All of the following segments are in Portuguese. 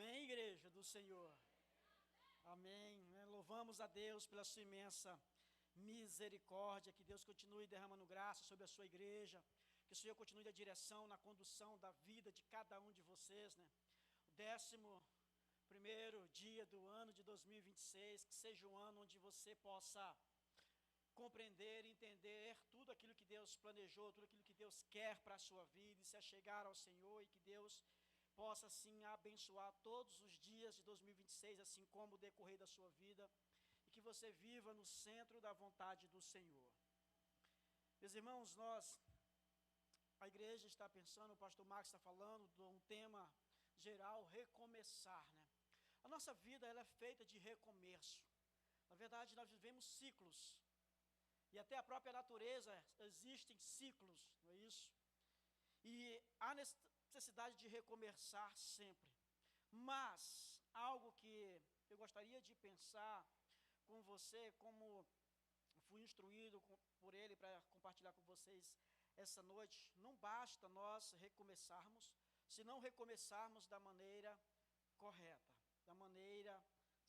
Amém, igreja do Senhor. Amém. Louvamos a Deus pela sua imensa misericórdia. Que Deus continue derramando graça sobre a sua igreja. Que o Senhor continue a direção na condução da vida de cada um de vocês, O 11º dia do ano de 2026, que seja um ano onde você possa compreender, entender tudo aquilo que Deus planejou, tudo aquilo que Deus quer para a sua vida e se achegar ao Senhor, e que Deus possa assim abençoar todos os dias de 2026, assim como o decorrer da sua vida, e que você viva no centro da vontade do Senhor. Meus irmãos, a igreja está pensando, o pastor Marcos está falando de um tema geral, recomeçar, A nossa vida, ela é feita de recomeço. Na verdade, nós vivemos ciclos, e até a própria natureza existem ciclos, não é isso? E há necessidade de recomeçar sempre. Mas algo que eu gostaria de pensar com você, como fui instruído por ele para compartilhar com vocês essa noite, não basta nós recomeçarmos, se não recomeçarmos da maneira correta, da maneira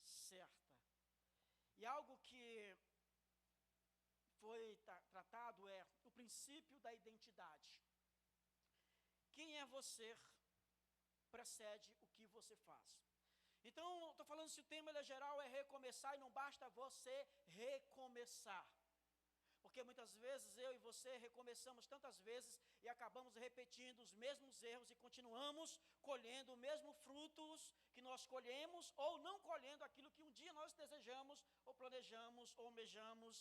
certa. E algo que foi tratado é o princípio da identidade. Quem é você precede o que você faz. Então, estou falando se o tema geral é recomeçar, e não basta você recomeçar. Porque muitas vezes eu e você recomeçamos tantas vezes e acabamos repetindo os mesmos erros e continuamos colhendo os mesmos frutos que nós colhemos, ou não colhendo aquilo que um dia nós desejamos, ou planejamos, ou almejamos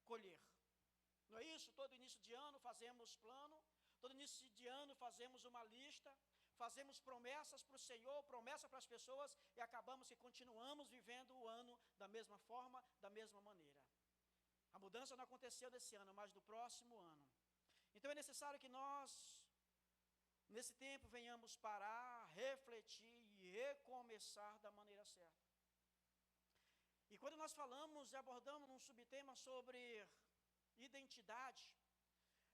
colher. Não é isso? Todo início de ano fazemos plano, todo início de ano fazemos uma lista, fazemos promessas para o Senhor, promessas para as pessoas, e acabamos que continuamos vivendo o ano da mesma forma, da mesma maneira. A mudança não aconteceu nesse ano, mas no próximo ano. Então é necessário que nós, nesse tempo, venhamos parar, refletir e recomeçar da maneira certa. E quando nós falamos e abordamos um subtema sobre identidade,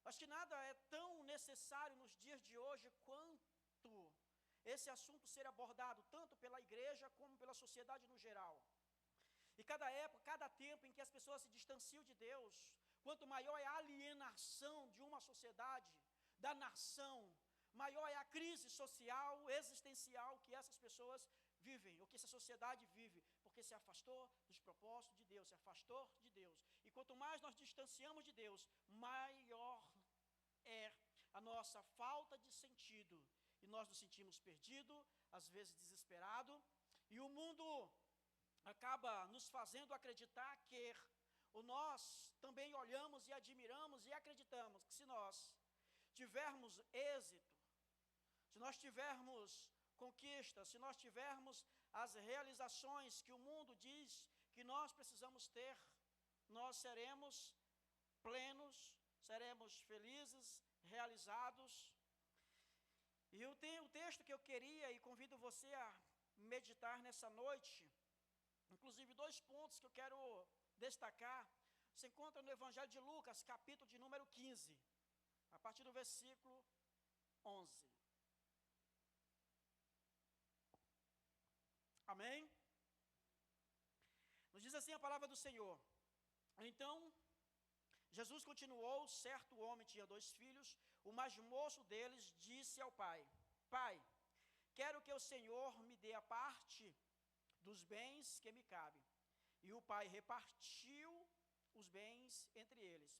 acho que nada é tão necessário nos dias de hoje quanto esse assunto ser abordado tanto pela igreja como pela sociedade no geral. E cada época, cada tempo em que as pessoas se distanciam de Deus, quanto maior é a alienação de uma sociedade, da nação, maior é a crise social, existencial que essas pessoas vivem, ou que essa sociedade vive, porque se afastou dos propósitos de Deus, se afastou de Deus. E quanto mais nós distanciamos de Deus, maior é a nossa falta de sentido, e nós nos sentimos perdidos, às vezes desesperados, e o mundo acaba nos fazendo acreditar que nós também olhamos e admiramos e acreditamos que se nós tivermos êxito, se nós tivermos conquistas, se nós tivermos as realizações que o mundo diz que nós precisamos ter, nós seremos plenos, seremos felizes, realizados. E eu tenho um texto que eu queria e convido você a meditar nessa noite, inclusive 2 pontos que eu quero destacar. Se encontra no Evangelho de Lucas, capítulo de número 15, a partir do versículo 11. Amém? Nos diz assim a palavra do Senhor. Então, Jesus continuou, certo homem tinha 2 filhos, o mais moço deles disse ao pai: Pai, quero que o Senhor me dê a parte dos bens que me cabe. E o pai repartiu os bens entre eles.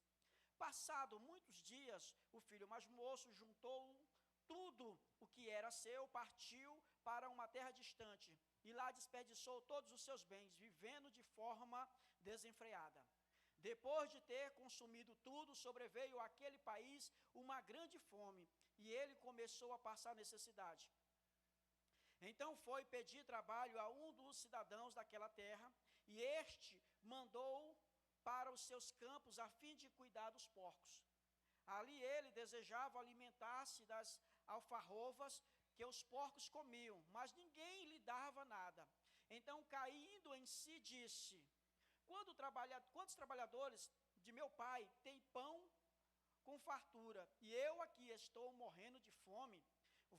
Passado muitos dias, o filho mais moço juntou tudo o que era seu, partiu para uma terra distante, e lá desperdiçou todos os seus bens, vivendo de forma desenfreada. Depois de ter consumido tudo, sobreveio àquele país uma grande fome, e ele começou a passar necessidade. Então foi pedir trabalho a um dos cidadãos daquela terra, e este mandou para os seus campos a fim de cuidar dos porcos. Ali ele desejava alimentar-se das alfarrobas que os porcos comiam, mas ninguém lhe dava nada. Então, caindo em si, disse: quantos trabalhadores de meu pai têm pão com fartura, e eu aqui estou morrendo de fome?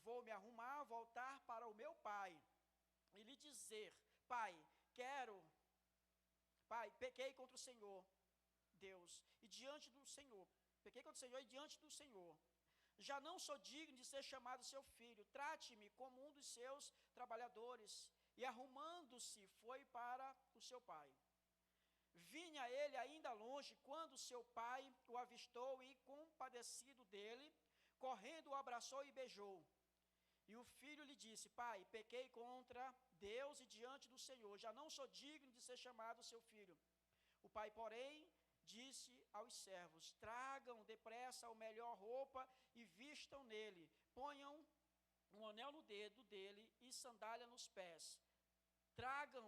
Vou me arrumar, voltar para o meu pai e lhe dizer: Pai, pequei contra o Senhor, Deus, e diante do Senhor, pequei contra o Senhor e diante do Senhor. Já não sou digno de ser chamado seu filho. Trate-me como um dos seus trabalhadores. E arrumando-se, foi para o seu pai. Vinha ele ainda longe, quando seu pai o avistou e, compadecido dele, correndo, o abraçou e beijou. E o filho lhe disse: Pai, pequei contra Deus e diante do Senhor. Já não sou digno de ser chamado seu filho. O pai, porém, disse aos servos: Tragam depressa a melhor roupa e vistam nele. Ponham um anel no dedo dele e sandália nos pés. Tragam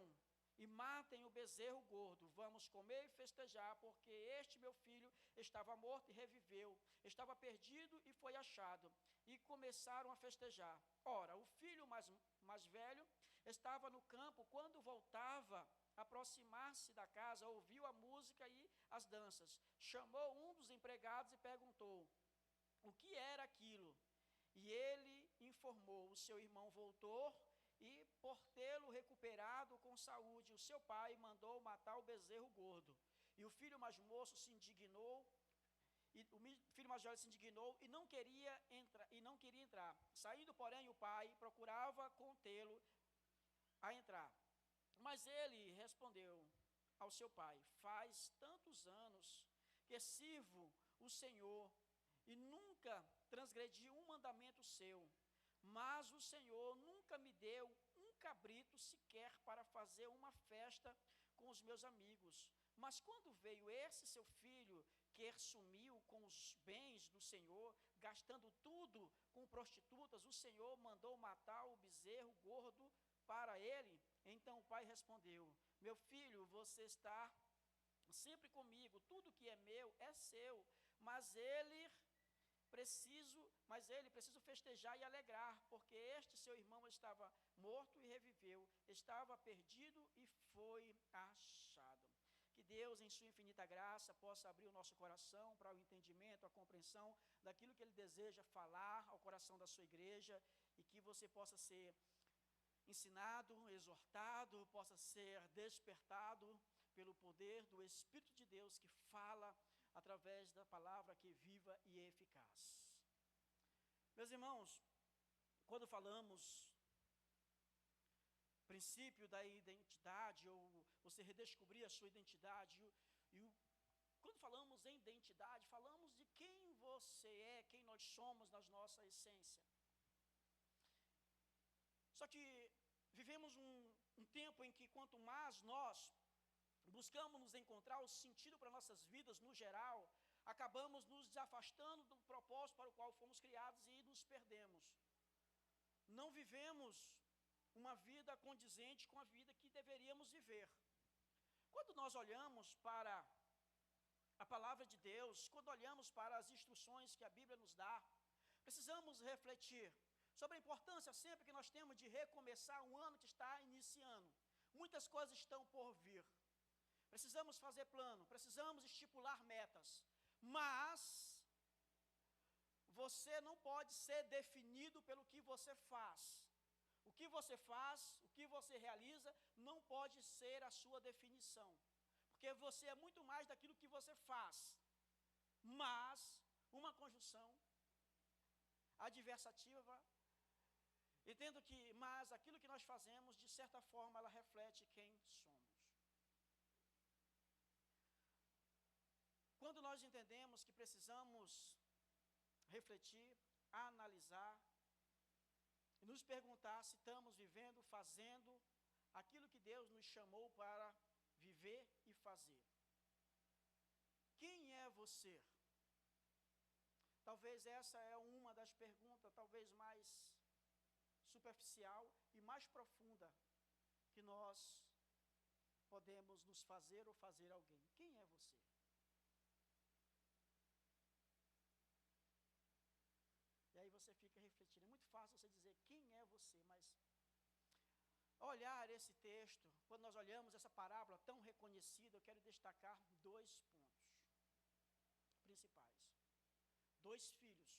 e matem o bezerro gordo. Vamos comer e festejar, porque este meu filho estava morto e reviveu, estava perdido e foi achado. E começaram a festejar. Ora, o filho mais velho estava no campo. Quando voltava, aproximar-se da casa, ouviu a música e as danças. Chamou um dos empregados e perguntou: o que era aquilo? E ele informou: o seu irmão voltou, e por tê-lo recuperado com saúde, o seu pai mandou matar o bezerro gordo. E o filho mais moço se indignou, e o filho mais velho se indignou e não queria entrar. Saindo, porém, o pai procurava contê-lo a entrar. Mas ele respondeu ao seu pai: faz tantos anos que sirvo o Senhor e nunca transgredi um mandamento seu. Mas o Senhor nunca me deu um cabrito sequer para fazer uma festa com os meus amigos. Mas quando veio esse seu filho, que sumiu com os bens do Senhor, gastando tudo com prostitutas, o Senhor mandou matar o bezerro gordo para ele. Então o pai respondeu: meu filho, você está sempre comigo, tudo que é meu é seu, mas ele preciso festejar e alegrar, porque este seu irmão estava morto e reviveu, estava perdido e foi achado. Que Deus, em sua infinita graça, possa abrir o nosso coração para o entendimento, a compreensão daquilo que Ele deseja falar ao coração da sua igreja, e que você possa ser ensinado, exortado, possa ser despertado pelo poder do Espírito de Deus que fala através da palavra que é viva e eficaz. Meus irmãos, quando falamos princípio da identidade, ou você redescobrir a sua identidade, quando falamos em identidade, falamos de quem você é, quem nós somos na nossa essência. Só que vivemos um tempo em que quanto mais nós buscamos nos encontrar o sentido para nossas vidas no geral, acabamos nos afastando do propósito para o qual fomos criados e nos perdemos. Não vivemos uma vida condizente com a vida que deveríamos viver. Quando nós olhamos para a palavra de Deus, quando olhamos para as instruções que a Bíblia nos dá, precisamos refletir sobre a importância sempre que nós temos de recomeçar um ano que está iniciando. Muitas coisas estão por vir. Precisamos fazer plano, precisamos estipular metas, mas você não pode ser definido pelo que você faz. O que você faz, o que você realiza, não pode ser a sua definição, porque você é muito mais daquilo que você faz. Mas uma conjunção adversativa, entendo que, mas aquilo que nós fazemos, de certa forma, ela reflete quem somos. Quando nós entendemos que precisamos refletir, analisar, e nos perguntar se estamos vivendo, fazendo aquilo que Deus nos chamou para viver e fazer. Quem é você? Talvez essa é uma das perguntas, talvez mais superficial e mais profunda que nós podemos nos fazer ou fazer alguém. Quem é você? E aí você fica refletindo. É muito fácil você dizer quem é você, mas olhar esse texto, quando nós olhamos essa parábola tão reconhecida, eu quero destacar 2 pontos principais. 2 filhos,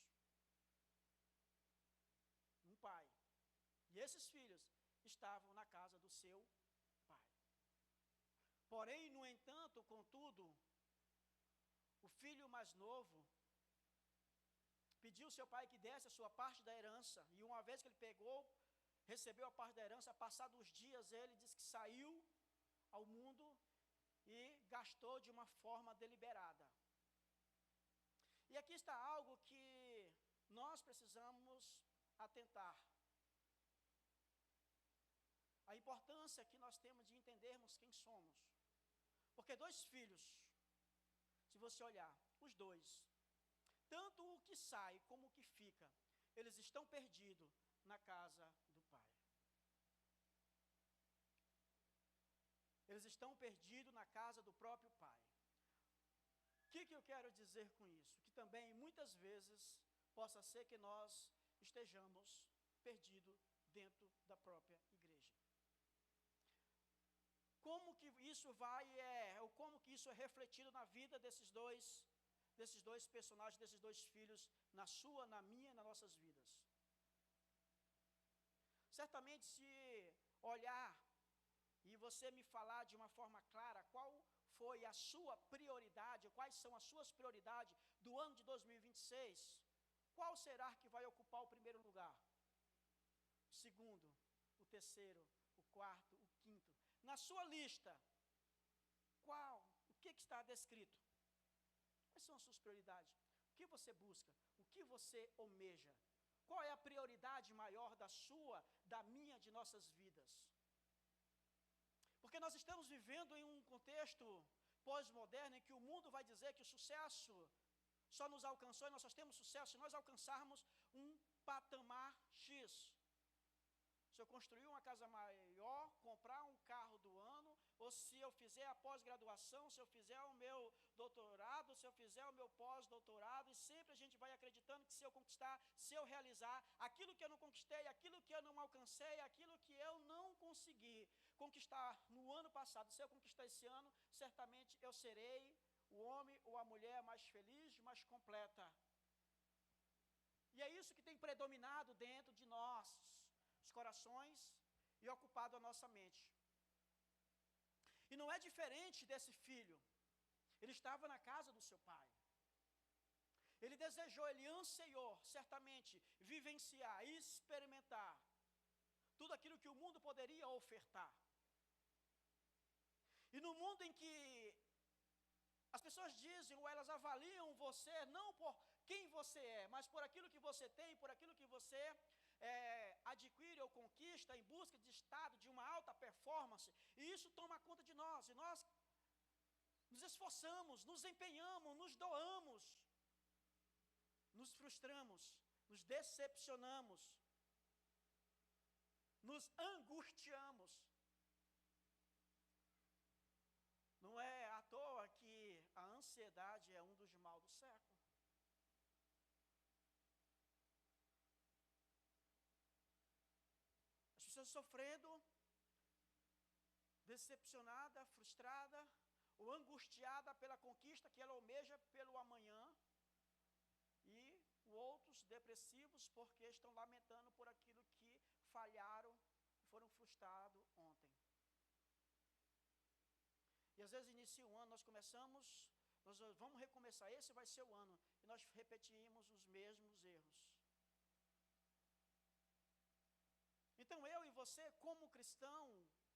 um pai. E esses filhos, estavam na casa do seu pai. Porém, no entanto, contudo, o filho mais novo pediu ao seu pai que desse a sua parte da herança, e uma vez que ele recebeu a parte da herança, passados os dias, ele disse que saiu ao mundo e gastou de uma forma deliberada. E aqui está algo que nós precisamos atentar. A importância que nós temos de entendermos quem somos. Porque dois filhos, se você olhar, os dois, tanto o que sai como o que fica, eles estão perdidos na casa do pai. Eles estão perdidos na casa do próprio pai. O que eu quero dizer com isso? Que também, muitas vezes, possa ser que nós estejamos perdidos dentro da própria igreja. Como que isso ou como que isso é refletido na vida desses dois personagens, desses dois filhos, na sua, na minha e nas nossas vidas? Certamente, se olhar e você me falar de uma forma clara qual foi a sua prioridade, quais são as suas prioridades do ano de 2026, qual será que vai ocupar o primeiro lugar? O segundo, o terceiro, o quarto, o quinto. Na sua lista, o que está descrito? Quais são as suas prioridades? O que você busca? O que você almeja? Qual é a prioridade maior da sua, da minha, de nossas vidas? Porque nós estamos vivendo em um contexto pós-moderno em que o mundo vai dizer que o sucesso só nos alcançou e nós só temos sucesso se nós alcançarmos um patamar X. Se eu construir uma casa maior, comprar um carro do ano, ou se eu fizer a pós-graduação, se eu fizer o meu doutorado, se eu fizer o meu pós-doutorado, e sempre a gente vai acreditando que se eu conquistar, se eu realizar, aquilo que eu não conquistei, aquilo que eu não alcancei, aquilo que eu não consegui conquistar no ano passado, se eu conquistar esse ano, certamente eu serei o homem ou a mulher mais feliz, mais completa. E é isso que tem predominado dentro de nós, os corações, e ocupado a nossa mente. E não é diferente desse filho. Ele estava na casa do seu pai. Ele desejou, ele anseiou, certamente, vivenciar, experimentar tudo aquilo que o mundo poderia ofertar. E no mundo em que as pessoas dizem ou elas avaliam você não por quem você é, mas por aquilo que você tem, por aquilo que você adquire ou conquista em busca de estado, de uma alta performance, e isso toma conta de nós, e nós nos esforçamos, nos empenhamos, nos doamos, nos frustramos, nos decepcionamos, nos angustiamos. Não é à toa que a ansiedade é um dos males do século. As pessoas sofrendo, decepcionada, frustrada, ou angustiada pela conquista que ela almeja pelo amanhã, e outros depressivos porque estão lamentando por aquilo que falharam e foram frustrados ontem. E às vezes inicia o ano, nós vamos recomeçar, esse vai ser o ano, e nós repetimos os mesmos erros. Então eu e você, como cristão,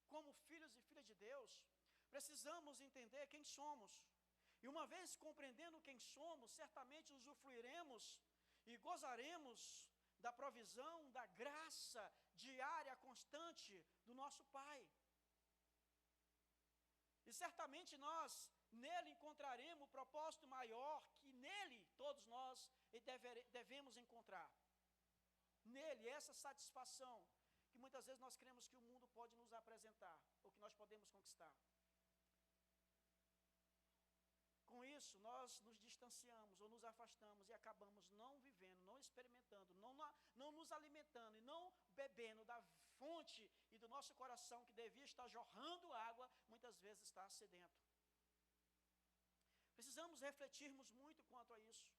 como filhos e filhas de Deus, precisamos entender quem somos. E uma vez compreendendo quem somos, certamente usufruiremos e gozaremos da provisão, da graça diária, constante do nosso Pai. E certamente nós, nele encontraremos o propósito maior que nele todos nós devemos encontrar. Nele, essa satisfação que muitas vezes nós cremos que o mundo pode nos apresentar, ou que nós podemos conquistar. Com isso, nós nos distanciamos ou nos afastamos e acabamos não vivendo, não experimentando, não nos alimentando e não bebendo da fonte e do nosso coração que devia estar jorrando água, muitas vezes está sedento. Precisamos refletirmos muito quanto a isso,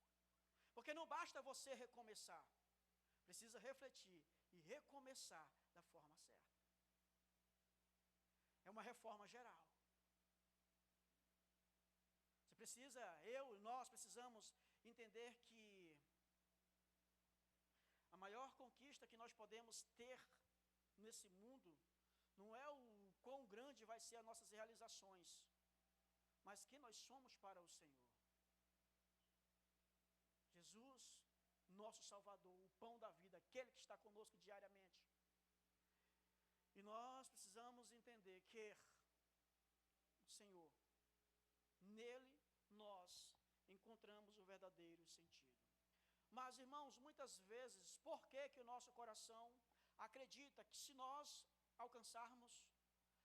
porque não basta você recomeçar, precisa refletir e recomeçar da forma certa. é uma reforma geral. Você precisa, nós precisamos entender que a maior conquista que nós podemos ter nesse mundo não é o quão grande vai ser as nossas realizações, mas quem nós somos para o Senhor. Jesus, nosso Salvador, o pão da vida, aquele que está conosco diariamente. E nós precisamos entender que o Senhor, nele nós encontramos o verdadeiro sentido. Mas, irmãos, muitas vezes, por que o nosso coração acredita que se nós alcançarmos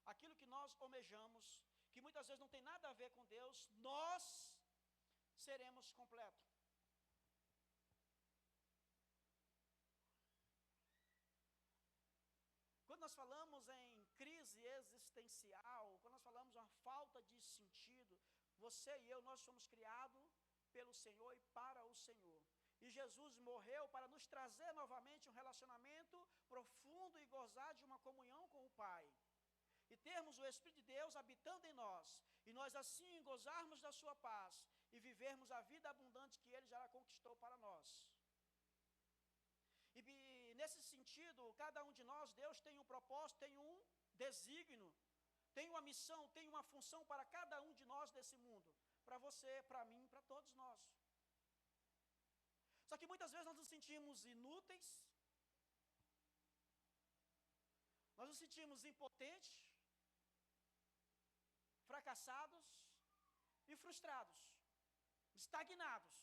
aquilo que nós almejamos, que muitas vezes não tem nada a ver com Deus, nós seremos completos? Quando nós falamos em crise existencial, quando nós falamos uma falta de sentido, você e eu, nós somos criados pelo Senhor e para o Senhor. E Jesus morreu para nos trazer novamente um relacionamento profundo e gozar de uma comunhão com o Pai. E termos o Espírito de Deus habitando em nós. E nós assim gozarmos da sua paz e vivermos a vida abundante que Ele já conquistou para nós. E nesse sentido, cada um de nós, Deus tem um propósito, tem um desígnio, tem uma missão, tem uma função para cada um de nós desse mundo. Para você, para mim, para todos nós. Só que muitas vezes nós nos sentimos inúteis, nós nos sentimos impotentes, fracassados e frustrados, estagnados.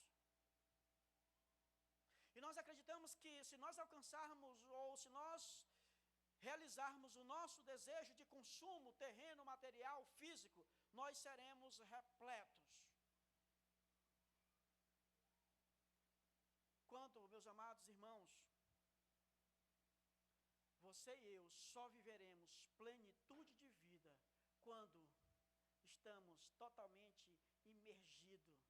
E nós acreditamos que se nós alcançarmos ou se nós realizarmos o nosso desejo de consumo, terreno, material, físico, nós seremos repletos. Quando, meus amados irmãos, você e eu só viveremos plenitude de vida quando estamos totalmente imergidos,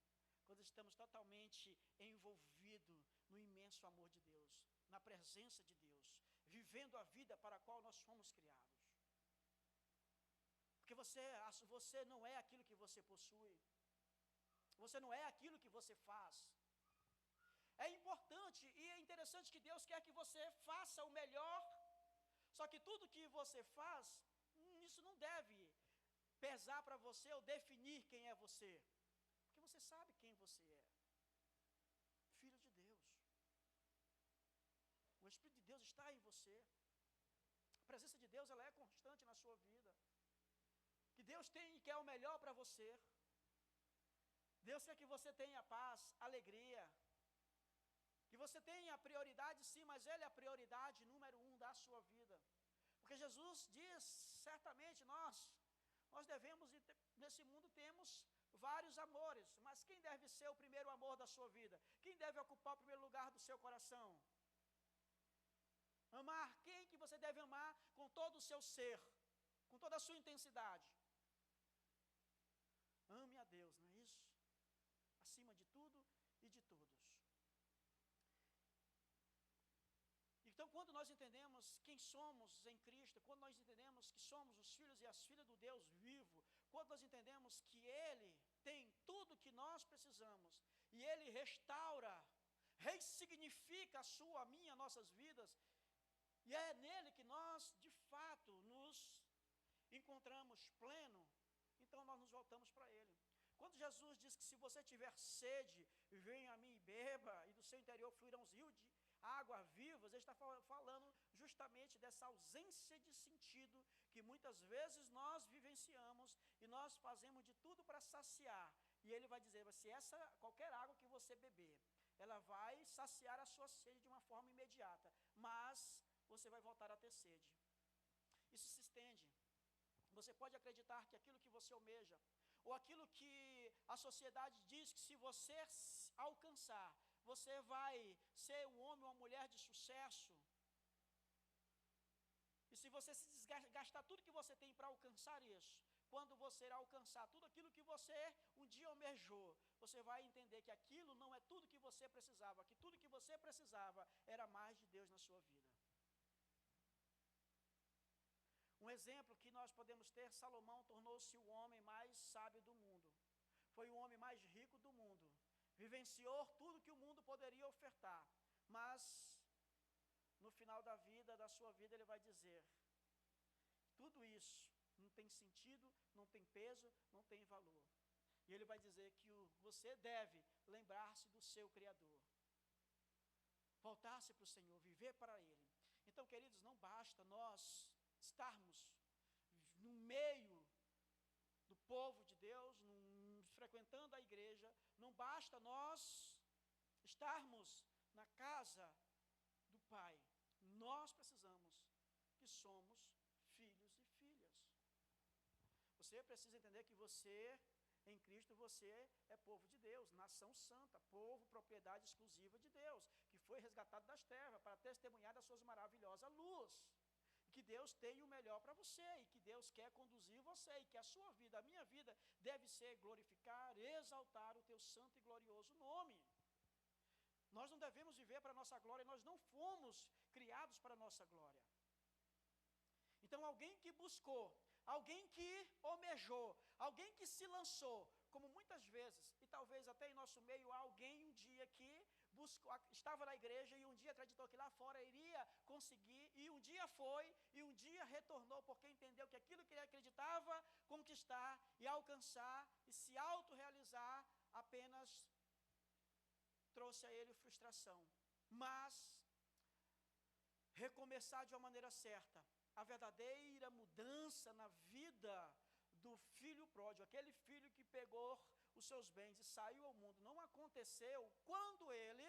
quando estamos totalmente envolvidos no imenso amor de Deus, na presença de Deus, vivendo a vida para a qual nós fomos criados. Porque você não é aquilo que você possui, você não é aquilo que você faz. É importante e é interessante que Deus quer que você faça o melhor, só que tudo que você faz, isso não deve pesar para você ou definir quem é você, porque você sabe quem você é, filho de Deus. O Espírito de Deus está em você, a presença de Deus ela é constante na sua vida, que Deus tem e quer o melhor para você. Deus quer que você tenha paz, alegria, que você tenha prioridade sim, mas Ele é a prioridade número 1 da sua vida. Porque Jesus diz, certamente nós devemos, nesse mundo temos vários amores, mas quem deve ser o primeiro amor da sua vida? Quem deve ocupar o primeiro lugar do seu coração? Amar quem que você deve amar com todo o seu ser, com toda a sua intensidade? Ame a Deus, não é isso? Acima de tudo e de todos. Então, quando nós entendemos quem somos em Cristo, quando nós entendemos que somos os filhos e as filhas do Deus vivo, quando nós entendemos que Ele tem tudo que nós precisamos, e Ele restaura, ressignifica a sua, a minha, nossas vidas, e é nele que nós, de fato, nos encontramos pleno, então nós nos voltamos para Ele. Quando Jesus diz que se você tiver sede, venha a mim e beba, e do seu interior fluirão os rios de água vivas, Ele está falando justamente dessa ausência de sentido que muitas vezes nós vivenciamos e nós fazemos de tudo para saciar. E Ele vai dizer, se qualquer água que você beber, ela vai saciar a sua sede de uma forma imediata, mas você vai voltar a ter sede. Isso se estende. Você pode acreditar que aquilo que você almeja, ou aquilo que a sociedade diz que se você alcançar, você vai ser um homem ou uma mulher de sucesso. E se você se gastar tudo que você tem para alcançar isso, quando você alcançar tudo aquilo que você um dia almejou, você vai entender que aquilo não é tudo que você precisava, que tudo que você precisava era mais de Deus na sua vida. Um Um exemplo que nós podemos ter, Salomão tornou-se o homem mais sábio do mundo. Foi o homem mais rico do mundo. Vivenciou tudo que o mundo poderia ofertar. Mas, no final da vida, da sua vida, ele vai dizer: tudo isso não tem sentido, não tem peso, não tem valor. E ele vai dizer que você deve lembrar-se do seu Criador. Voltar-se para o Senhor, viver para Ele. Então, queridos, não basta nós estarmos no meio do povo de Deus, frequentando a igreja, não basta nós estarmos na casa do Pai. Nós precisamos que somos filhos e filhas. Você precisa entender que você, em Cristo, você é povo de Deus, nação santa, povo, propriedade exclusiva de Deus, que foi resgatado das trevas para testemunhar das suas maravilhosas luz. Que Deus tem o melhor para você, e que Deus quer conduzir você, e que a sua vida, a minha vida, deve ser glorificar, exaltar o teu santo e glorioso nome. Nós não devemos viver para a nossa glória, nós não fomos criados para a nossa glória. Então, alguém que buscou, alguém que almejou, alguém que se lançou, como muitas vezes, e talvez até em nosso meio, alguém um dia que buscou, estava na igreja e um dia acreditou que lá fora iria conseguir, e um dia foi, e um dia retornou, porque entendeu que aquilo que ele acreditava conquistar e alcançar e se autorrealizar apenas trouxe a ele frustração. Mas recomeçar de uma maneira certa, a verdadeira mudança na vida do filho pródigo, aquele filho que pegou os seus bens e saiu ao mundo, não aconteceu quando ele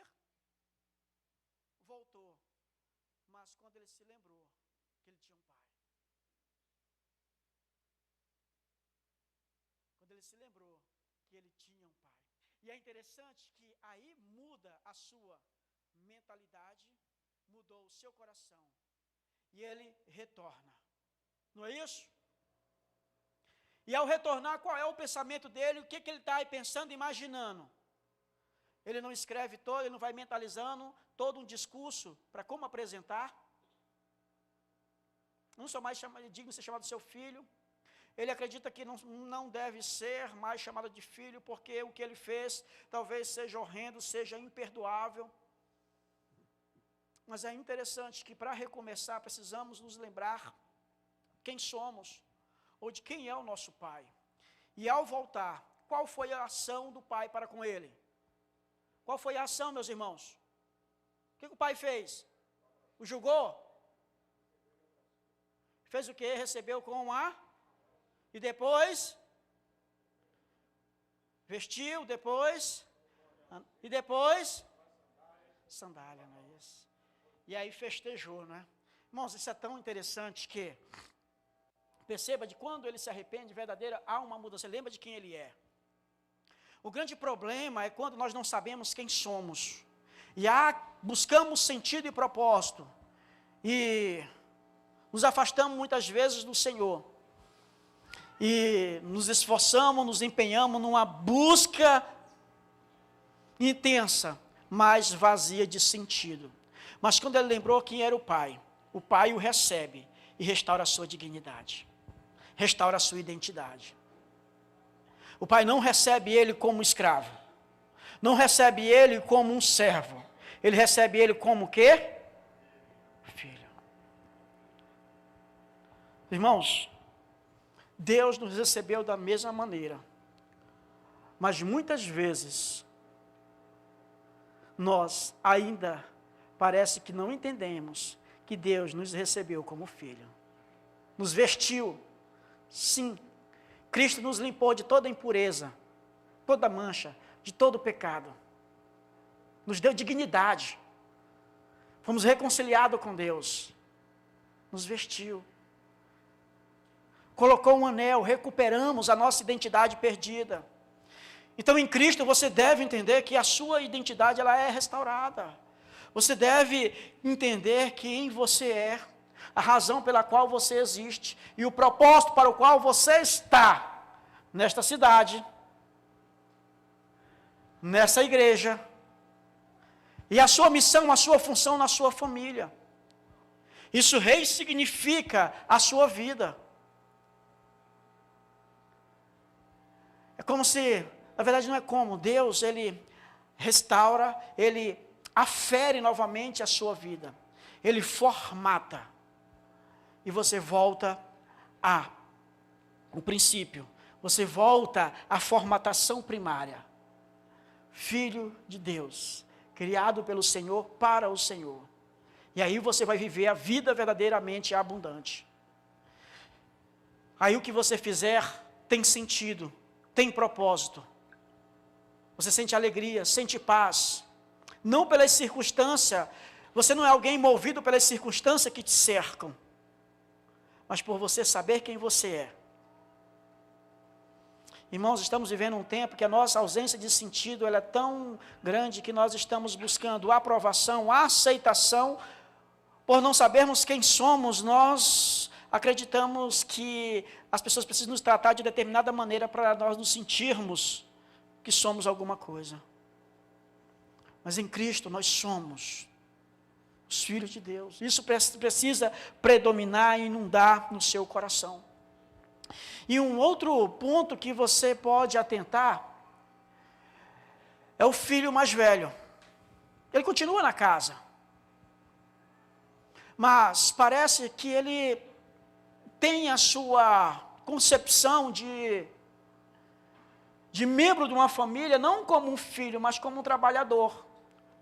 voltou, mas quando ele se lembrou que ele tinha um pai. Quando ele se lembrou que ele tinha um pai. E é interessante que aí muda a sua mentalidade, mudou o seu coração, e ele retorna. Não é isso? E ao retornar, qual é o pensamento dele? O que ele está aí pensando, imaginando? Ele não escreve todo, ele não vai mentalizando todo um discurso para como apresentar. Não sou mais digno de ser chamado seu filho. Ele acredita que não deve ser mais chamado de filho, porque o que ele fez talvez seja horrendo, seja imperdoável. Mas é interessante que para recomeçar precisamos nos lembrar quem somos, ou de quem é o nosso pai. E ao voltar, qual foi a ação do pai para com ele? Qual foi a ação, meus irmãos? O que o pai fez? O julgou? Fez o quê? Recebeu com a... E depois? Vestiu, depois? E depois? Sandália, não é isso? E aí festejou, não é? Irmãos, isso é tão interessante que... Perceba de quando ele se arrepende, verdadeira, há uma mudança. Lembra de quem ele é. O grande problema é quando nós não sabemos quem somos. E buscamos sentido e propósito. E nos afastamos muitas vezes do Senhor. E nos esforçamos, nos empenhamos numa busca intensa, mas vazia de sentido. Mas quando ele lembrou quem era o Pai o recebe e restaura a sua dignidade. Restaura a sua identidade. O pai não recebe ele como escravo. Não recebe ele como um servo. Ele recebe ele como o quê? Filho. Irmãos, Deus nos recebeu da mesma maneira. Mas muitas vezes, nós ainda parece que não entendemos que Deus nos recebeu como filho. Nos vestiu. Sim, Cristo nos limpou de toda impureza, toda mancha, de todo pecado. Nos deu dignidade. Fomos reconciliados com Deus. Nos vestiu. Colocou um anel, recuperamos a nossa identidade perdida. Então, em Cristo, você deve entender que a sua identidade ela é restaurada. Você deve entender que em você é a razão pela qual você existe e o propósito para o qual você está nesta cidade, nessa igreja, e a sua missão, a sua função na sua família. Isso ressignifica a sua vida. É como se, na verdade não é como, Deus, Ele restaura, Ele afere novamente a sua vida. Ele formata. E você volta o princípio. Você volta à formatação primária. Filho de Deus, criado pelo Senhor para o Senhor. E aí você vai viver a vida verdadeiramente abundante. Aí o que você fizer tem sentido, tem propósito. Você sente alegria, sente paz. Não pelas circunstâncias, você não é alguém movido pelas circunstâncias que te cercam, mas por você saber quem você é. Irmãos, estamos vivendo um tempo que a nossa ausência de sentido ela é tão grande que nós estamos buscando aprovação, aceitação. Por não sabermos quem somos, nós acreditamos que as pessoas precisam nos tratar de determinada maneira para nós nos sentirmos que somos alguma coisa. Mas em Cristo nós somos os filhos de Deus. Isso precisa predominar e inundar no seu coração. E um outro ponto que você pode atentar é o filho mais velho. Ele continua na casa, mas parece que ele tem a sua concepção de membro de uma família, não como um filho, mas como um trabalhador,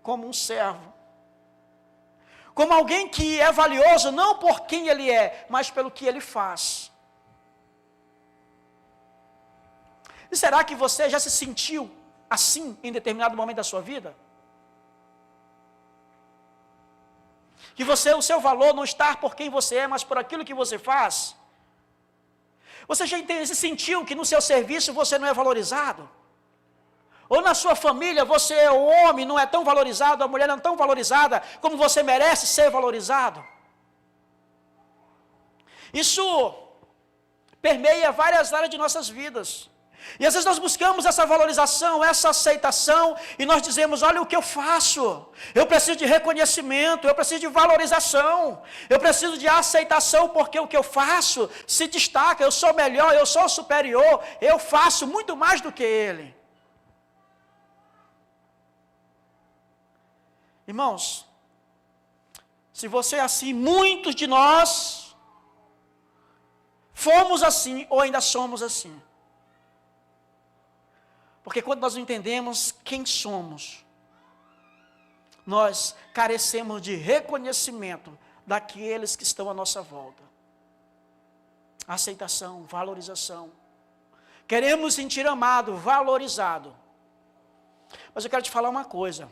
como um servo. Como alguém que é valioso não por quem ele é, mas pelo que ele faz. E será que você já se sentiu assim em determinado momento da sua vida? Que o seu valor não está por quem você é, mas por aquilo que você faz? Você já se sentiu que no seu serviço você não é valorizado? Ou na sua família você, o homem, não é tão valorizado, a mulher não é tão valorizada como você merece ser valorizado? Isso permeia várias áreas de nossas vidas. E às vezes nós buscamos essa valorização, essa aceitação, e nós dizemos, olha o que eu faço, eu preciso de reconhecimento, eu preciso de valorização, eu preciso de aceitação, porque o que eu faço se destaca, eu sou melhor, eu sou superior, eu faço muito mais do que ele. Irmãos, se você é assim, muitos de nós fomos assim, ou ainda somos assim. Porque quando nós não entendemos quem somos, nós carecemos de reconhecimento daqueles que estão à nossa volta. Aceitação, valorização. Queremos sentir amado, valorizado. Mas eu quero te falar uma coisa.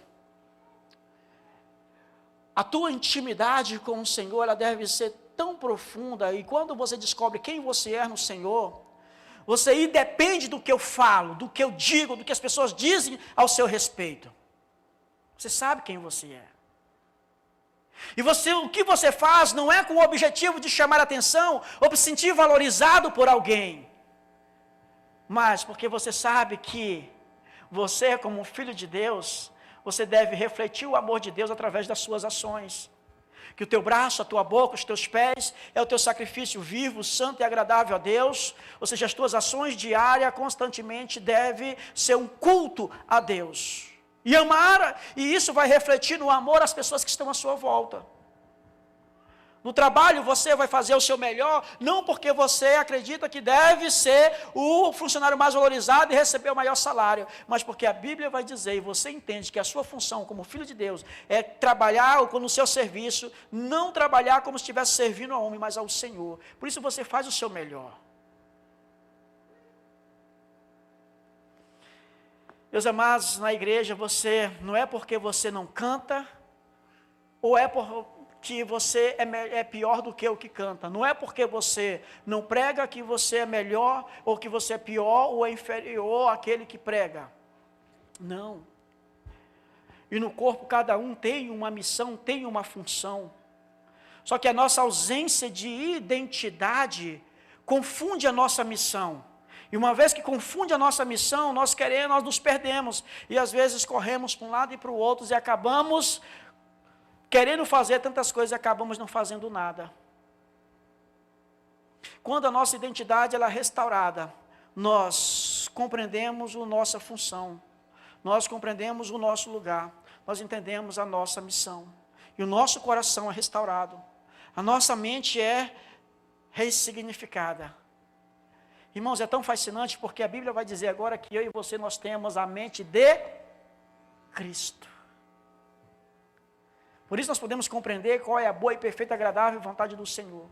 A tua intimidade com o Senhor, ela deve ser tão profunda, e quando você descobre quem você é no Senhor, você independe do que eu falo, do que eu digo, do que as pessoas dizem ao seu respeito. Você sabe quem você é. E o que você faz não é com o objetivo de chamar atenção ou se sentir valorizado por alguém. Mas porque você sabe que você, como filho de Deus, você deve refletir o amor de Deus através das suas ações. Que o teu braço, a tua boca, os teus pés é o teu sacrifício vivo, santo e agradável a Deus. Ou seja, as tuas ações diárias constantemente devem ser um culto a Deus. E amar, e isso vai refletir no amor às pessoas que estão à sua volta. No trabalho você vai fazer o seu melhor, não porque você acredita que deve ser o funcionário mais valorizado e receber o maior salário, mas porque a Bíblia vai dizer, e você entende que a sua função como filho de Deus é trabalhar no seu serviço, não trabalhar como se estivesse servindo ao homem, mas ao Senhor. Por isso você faz o seu melhor. Meus amados, na igreja você, não é porque você não canta, ou é que você é pior do que o que canta. Não é porque você não prega que você é melhor, ou que você é pior ou é inferior àquele que prega. Não. E no corpo cada um tem uma missão, tem uma função. Só que a nossa ausência de identidade confunde a nossa missão. E uma vez que confunde a nossa missão, nós nos perdemos. E às vezes corremos para um lado e para o outro e acabamos querendo fazer tantas coisas e acabamos não fazendo nada. Quando a nossa identidade ela é restaurada, nós compreendemos a nossa função, nós compreendemos o nosso lugar, nós entendemos a nossa missão, e o nosso coração é restaurado, a nossa mente é ressignificada. Irmãos, é tão fascinante porque a Bíblia vai dizer agora que eu e você nós temos a mente de Cristo. Por isso nós podemos compreender qual é a boa e perfeita e agradável vontade do Senhor.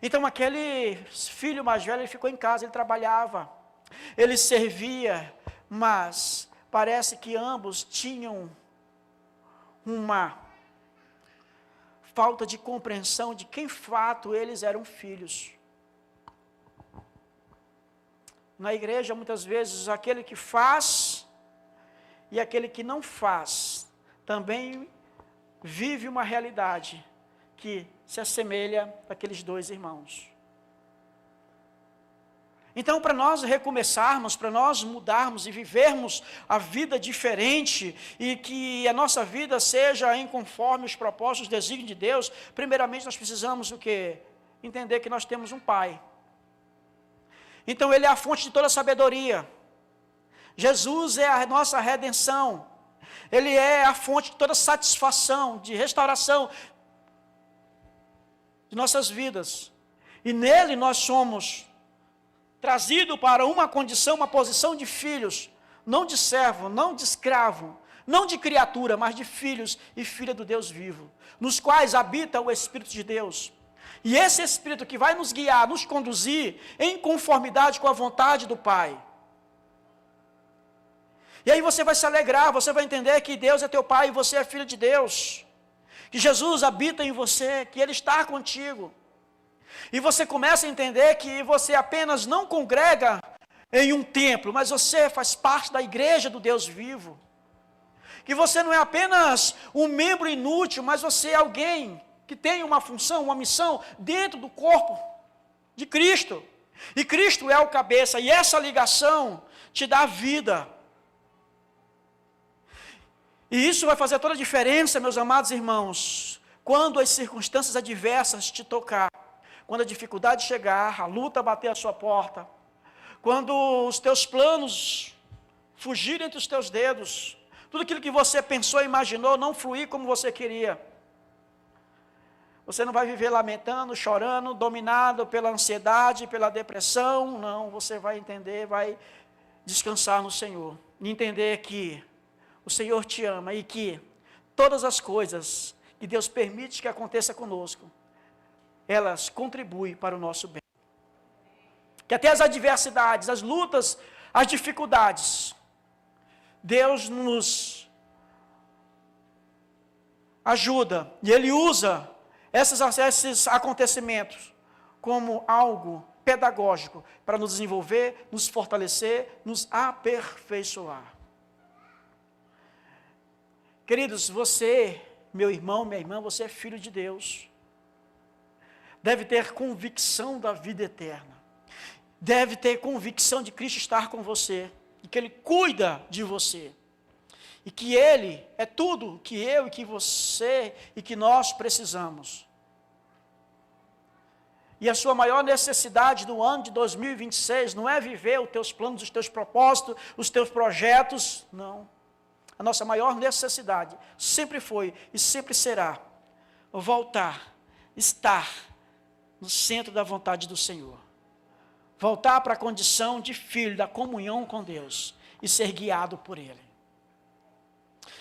Então aquele filho mais velho, ele ficou em casa, ele trabalhava, ele servia, mas parece que ambos tinham uma falta de compreensão de quem fato eles eram filhos. Na igreja, muitas vezes, aquele que faz e aquele que não faz, também vive uma realidade que se assemelha àqueles dois irmãos. Então, para nós recomeçarmos, para nós mudarmos e vivermos a vida diferente, e que a nossa vida seja em conforme os propósitos, os desígnios de Deus, primeiramente nós precisamos o quê? Entender que nós temos um Pai. Então Ele é a fonte de toda sabedoria. Jesus é a nossa redenção. Ele é a fonte de toda satisfação, de restauração de nossas vidas. E nele nós somos trazidos para uma condição, uma posição de filhos, não de servo, não de escravo, não de criatura, mas de filhos e filha do Deus vivo, nos quais habita o Espírito de Deus. E esse Espírito que vai nos guiar, nos conduzir em conformidade com a vontade do Pai. E aí você vai se alegrar, você vai entender que Deus é teu Pai e você é filho de Deus. Que Jesus habita em você, que Ele está contigo. E você começa a entender que você apenas não congrega em um templo, mas você faz parte da igreja do Deus vivo. Que você não é apenas um membro inútil, mas você é alguém que tem uma função, uma missão dentro do corpo de Cristo. E Cristo é o cabeça, e essa ligação te dá vida. E isso vai fazer toda a diferença, meus amados irmãos, quando as circunstâncias adversas te tocar, quando a dificuldade chegar, a luta bater à sua porta, quando os teus planos fugirem entre os teus dedos, tudo aquilo que você pensou e imaginou não fluir como você queria. Você não vai viver lamentando, chorando, dominado pela ansiedade, pela depressão, não, você vai entender, vai descansar no Senhor, e entender que o Senhor te ama e que todas as coisas que Deus permite que aconteça conosco, elas contribuem para o nosso bem. Que até as adversidades, as lutas, as dificuldades, Deus nos ajuda e Ele usa esses acontecimentos como algo pedagógico para nos desenvolver, nos fortalecer, nos aperfeiçoar. Queridos, você, meu irmão, minha irmã, você é filho de Deus. Deve ter convicção da vida eterna. Deve ter convicção de Cristo estar com você. E que Ele cuida de você. E que Ele é tudo que eu e que você e que nós precisamos. E a sua maior necessidade do ano de 2026 não é viver os teus planos, os teus propósitos, os teus projetos, não. A nossa maior necessidade sempre foi e sempre será voltar, estar no centro da vontade do Senhor. Voltar para a condição de filho, da comunhão com Deus e ser guiado por Ele.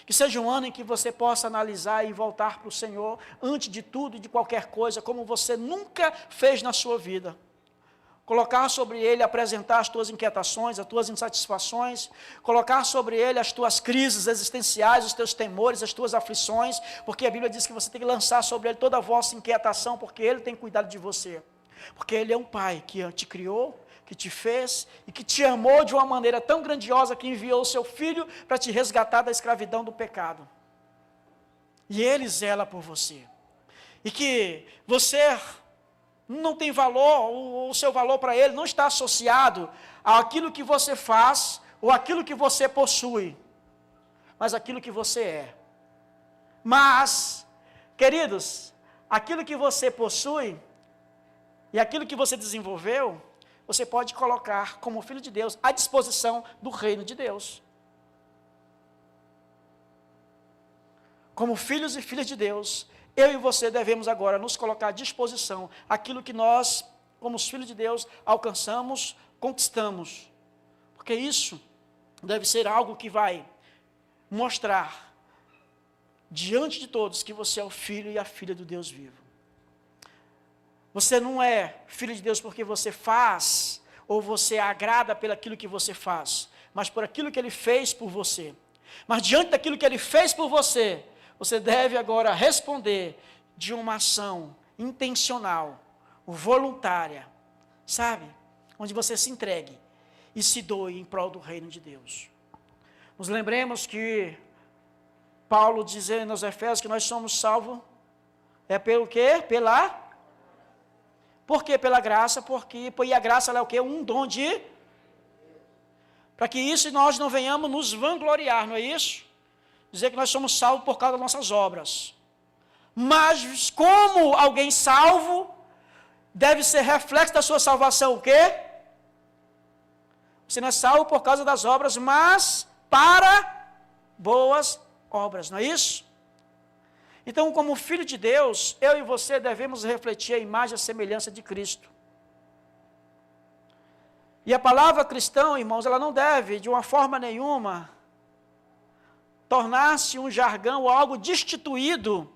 Que seja um ano em que você possa analisar e voltar para o Senhor, antes de tudo e de qualquer coisa, como você nunca fez na sua vida. Colocar sobre Ele, apresentar as tuas inquietações, as tuas insatisfações, colocar sobre Ele as tuas crises existenciais, os teus temores, as tuas aflições, porque a Bíblia diz que você tem que lançar sobre Ele toda a vossa inquietação, porque Ele tem cuidado de você. Porque Ele é um Pai que te criou, que te fez e que te amou de uma maneira tão grandiosa que enviou o seu Filho para te resgatar da escravidão do pecado. E Ele zela por você. E que você não tem valor, o seu valor para Ele não está associado àquilo que você faz ou àquilo que você possui, mas àquilo que você é. Mas Queridos, aquilo que você possui e aquilo que você desenvolveu, você pode colocar como filho de Deus à disposição do reino de Deus. Como filhos e filhas de Deus, eu e você devemos agora nos colocar à disposição aquilo que nós, como os filhos de Deus, alcançamos, conquistamos. Porque isso deve ser algo que vai mostrar diante de todos que você é o filho e a filha do Deus vivo. Você não é filho de Deus porque você faz, ou você agrada pelaquilo que você faz, mas por aquilo que Ele fez por você. Mas diante daquilo que Ele fez por você, você deve agora responder de uma ação intencional, voluntária, sabe? Onde você se entregue e se doe em prol do reino de Deus. Nos lembremos que Paulo dizendo aos Efésios que nós somos salvos, pelo quê? Por que pela graça? E a graça ela é o quê? Um dom de... Para que isso nós não venhamos nos vangloriar, não é isso? Dizer que nós somos salvos por causa das nossas obras. Mas como alguém salvo, deve ser reflexo da sua salvação o quê? Você não é salvo por causa das obras, mas para boas obras, não é isso? Então, como filho de Deus, eu e você devemos refletir a imagem e a semelhança de Cristo. E a palavra cristão, irmãos, ela não deve, de uma forma nenhuma, tornar-se um jargão ou algo destituído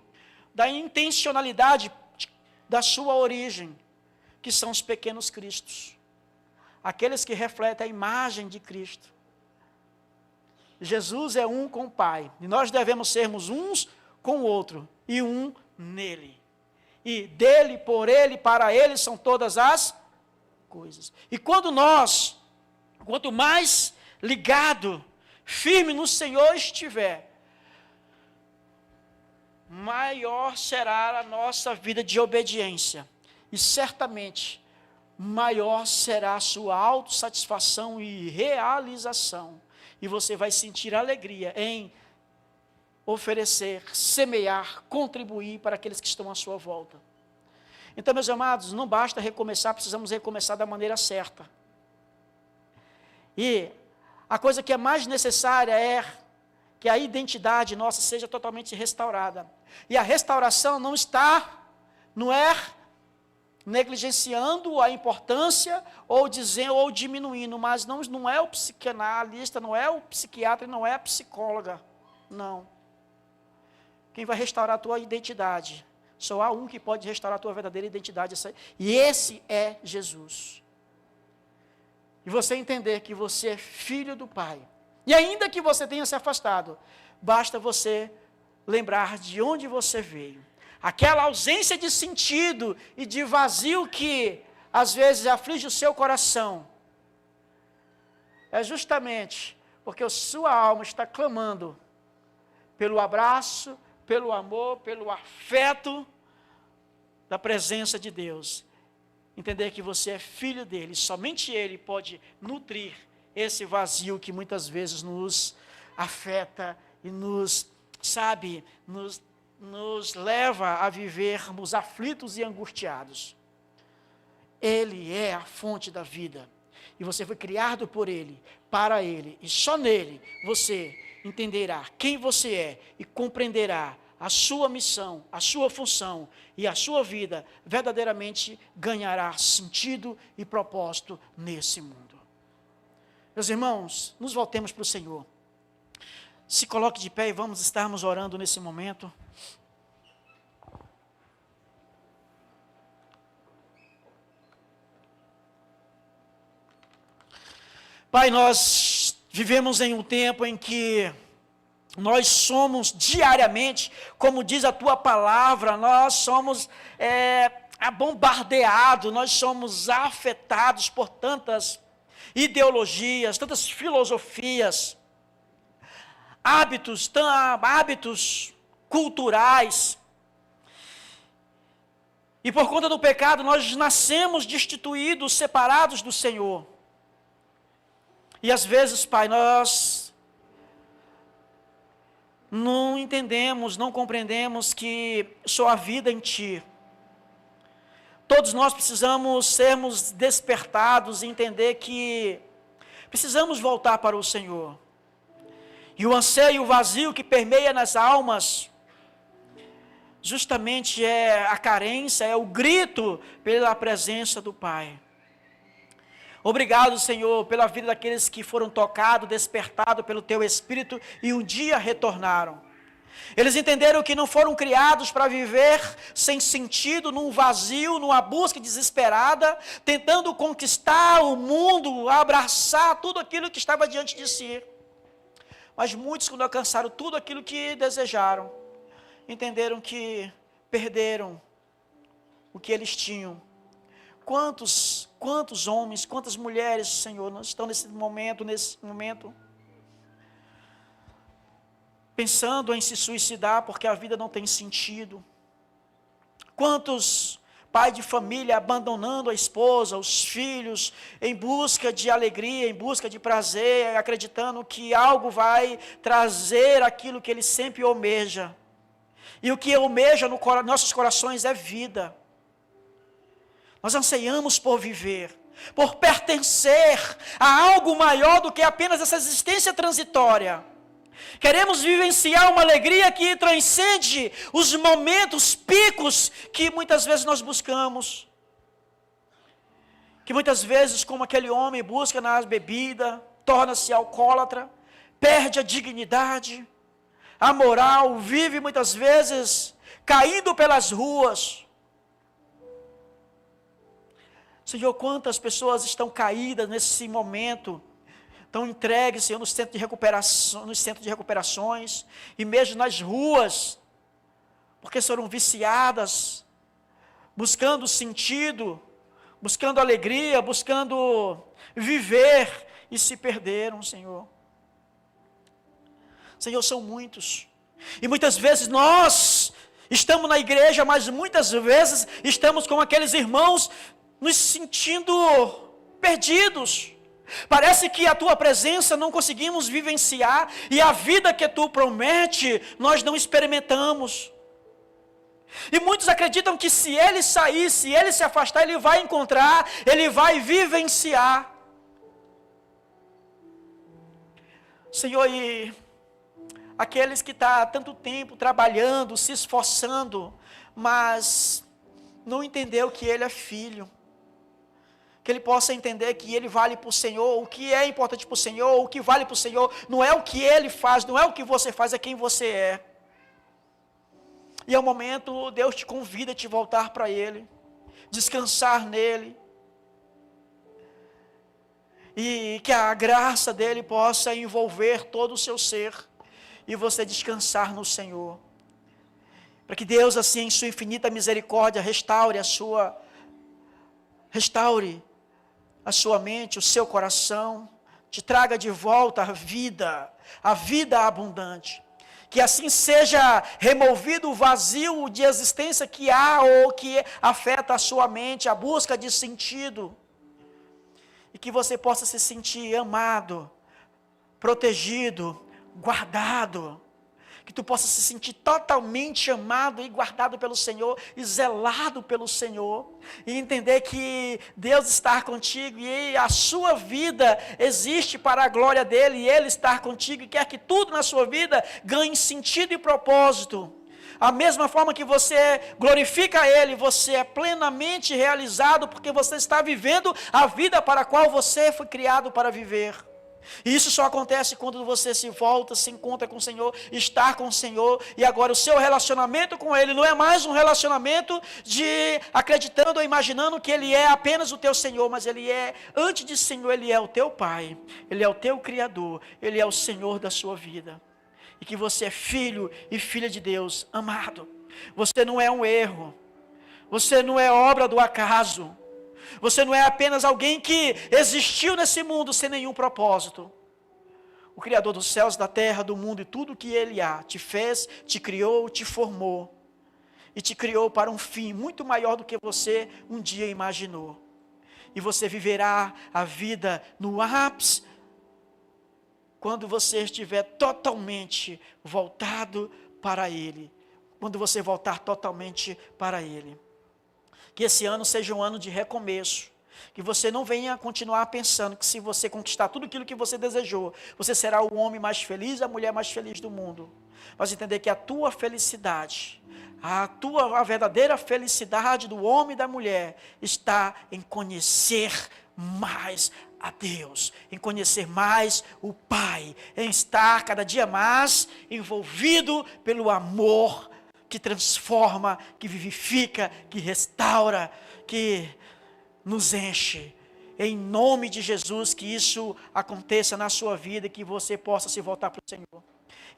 da intencionalidade da sua origem, que são os pequenos cristos. Aqueles que refletem a imagem de Cristo. Jesus é um com o Pai, e nós devemos sermos uns com o outro, e um nele. E dele, por ele, para ele são todas as coisas. E quanto mais ligado, firme no Senhor estiver, maior será a nossa vida de obediência. E certamente, maior será a sua autossatisfação e realização. E você vai sentir alegria em oferecer, semear, contribuir para aqueles que estão à sua volta. Então, meus amados, não basta recomeçar, precisamos recomeçar da maneira certa. E a coisa que é mais necessária é que a identidade nossa seja totalmente restaurada. E a restauração não é negligenciando a importância ou dizendo ou diminuindo, mas não é o psicanalista, não é o psiquiatra, não é a psicóloga, não. Quem vai restaurar a tua identidade? Só há um que pode restaurar a tua verdadeira identidade, e esse é Jesus. E você entender que você é filho do Pai, e ainda que você tenha se afastado, basta você lembrar de onde você veio. Aquela ausência de sentido e de vazio que às vezes aflige o seu coração, é justamente porque a sua alma está clamando pelo abraço, pelo amor, pelo afeto da presença de Deus. Entender que você é filho dele, somente ele pode nutrir esse vazio que muitas vezes nos afeta e nos leva a vivermos aflitos e angustiados. Ele é a fonte da vida. E você foi criado por ele, para ele. E só nele você entenderá quem você é e compreenderá a sua missão, a sua função, e a sua vida verdadeiramente ganhará sentido e propósito nesse mundo. Meus irmãos, nos voltemos para o Senhor. Se coloque de pé e vamos estarmos orando nesse momento. Pai, nós vivemos em um tempo em que nós somos diariamente, como diz a tua palavra, nós somos bombardeados, nós somos afetados por tantas ideologias, tantas filosofias, hábitos culturais. E por conta do pecado, nós nascemos destituídos, separados do Senhor. E às vezes, Pai, nós não entendemos, não compreendemos que só há vida em Ti. Todos nós precisamos sermos despertados e entender que precisamos voltar para o Senhor. E o anseio, o vazio que permeia nas almas, justamente é a carência, é o grito pela presença do Pai. Obrigado, Senhor, pela vida daqueles que foram tocados, despertados pelo Teu Espírito e um dia retornaram. Eles entenderam que não foram criados para viver sem sentido, num vazio, numa busca desesperada, tentando conquistar o mundo, abraçar tudo aquilo que estava diante de si. Mas muitos, quando alcançaram tudo aquilo que desejaram, entenderam que perderam o que eles tinham. Quantos homens, quantas mulheres, Senhor, não estão nesse momento, pensando em se suicidar porque a vida não tem sentido. Quantos pais de família abandonando a esposa, os filhos, em busca de alegria, em busca de prazer, acreditando que algo vai trazer aquilo que ele sempre almeja. E o que almeja nos nossos corações é vida. Nós anseiamos por viver, por pertencer a algo maior do que apenas essa existência transitória. Queremos vivenciar uma alegria que transcende os momentos, picos que muitas vezes nós buscamos. Que muitas vezes, como aquele homem busca na bebida, torna-se alcoólatra, perde a dignidade, a moral, vive muitas vezes caindo pelas ruas. Senhor, quantas pessoas estão caídas nesse momento, estão entregues, Senhor, no centro de recuperações, e mesmo nas ruas, porque foram viciadas, buscando sentido, buscando alegria, buscando viver, e se perderam, Senhor. Senhor, são muitos, e muitas vezes nós estamos na igreja, mas muitas vezes estamos com aqueles irmãos, nos sentindo perdidos. Parece que a Tua presença não conseguimos vivenciar, e a vida que Tu promete, nós não experimentamos. E muitos acreditam que se ele sair, se ele se afastar, ele vai encontrar, ele vai vivenciar. Senhor, e aqueles que estão há tanto tempo trabalhando, se esforçando, mas não entendeu que ele é filho, que ele possa entender que ele vale para o Senhor, o que é importante para o Senhor, o que vale para o Senhor, não é o que ele faz, não é o que você faz, é quem você é. E é o momento, Deus te convida a te voltar para Ele, descansar nele, e que a graça dele possa envolver todo o seu ser, e você descansar no Senhor, para que Deus assim em sua infinita misericórdia restaure a sua mente, o seu coração, te traga de volta a vida abundante. Que assim seja removido o vazio de existência que há ou que afeta a sua mente, a busca de sentido. E que você possa se sentir amado, protegido, guardado. Que tu possa se sentir totalmente amado e guardado pelo Senhor, e zelado pelo Senhor, e entender que Deus está contigo, e a sua vida existe para a glória dEle, e Ele está contigo, e quer que tudo na sua vida ganhe sentido e propósito. A mesma forma que você glorifica Ele, você é plenamente realizado, porque você está vivendo a vida para a qual você foi criado para viver. E isso só acontece quando você se volta, se encontra com o Senhor, está com o Senhor, e agora o seu relacionamento com Ele não é mais um relacionamento de acreditando ou imaginando que Ele é apenas o teu Senhor, mas Ele é, antes de Senhor, Ele é o teu Pai, Ele é o teu Criador, Ele é o Senhor da sua vida, e que você é filho e filha de Deus, amado. Você não é um erro, você não é obra do acaso, você não é apenas alguém que existiu nesse mundo sem nenhum propósito. O Criador dos céus, da terra, do mundo e tudo o que Ele há, te fez, te criou, te formou. E te criou para um fim muito maior do que você um dia imaginou. E você viverá a vida no ápice quando você estiver totalmente voltado para Ele. Quando você voltar totalmente para Ele. Que esse ano seja um ano de recomeço. Que você não venha continuar pensando que se você conquistar tudo aquilo que você desejou, você será o homem mais feliz, a mulher mais feliz do mundo. Mas entender que a tua felicidade, a verdadeira felicidade do homem e da mulher está em conhecer mais a Deus, em conhecer mais o Pai, em estar cada dia mais envolvido pelo amor que transforma, que vivifica, que restaura, que nos enche. Em nome de Jesus, que isso aconteça na sua vida, que você possa se voltar para o Senhor.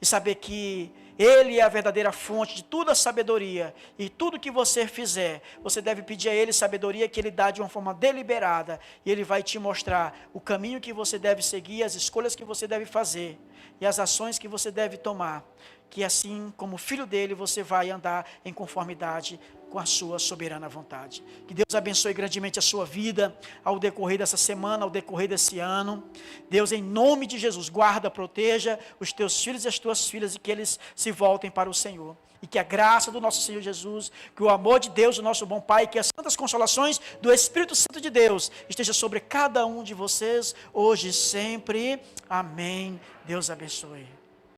E saber que Ele é a verdadeira fonte de toda a sabedoria. E tudo que você fizer, você deve pedir a Ele sabedoria que Ele dá de uma forma deliberada. E Ele vai te mostrar o caminho que você deve seguir, as escolhas que você deve fazer. E as ações que você deve tomar. Que assim como filho dEle, você vai andar em conformidade com a sua soberana vontade. Que Deus abençoe grandemente a sua vida, ao decorrer dessa semana, ao decorrer desse ano. Deus, em nome de Jesus, guarda, proteja os teus filhos e as tuas filhas, e que eles se voltem para o Senhor. E que a graça do nosso Senhor Jesus, que o amor de Deus, o nosso bom Pai, que as santas consolações do Espírito Santo de Deus, esteja sobre cada um de vocês, hoje e sempre. Amém. Deus abençoe.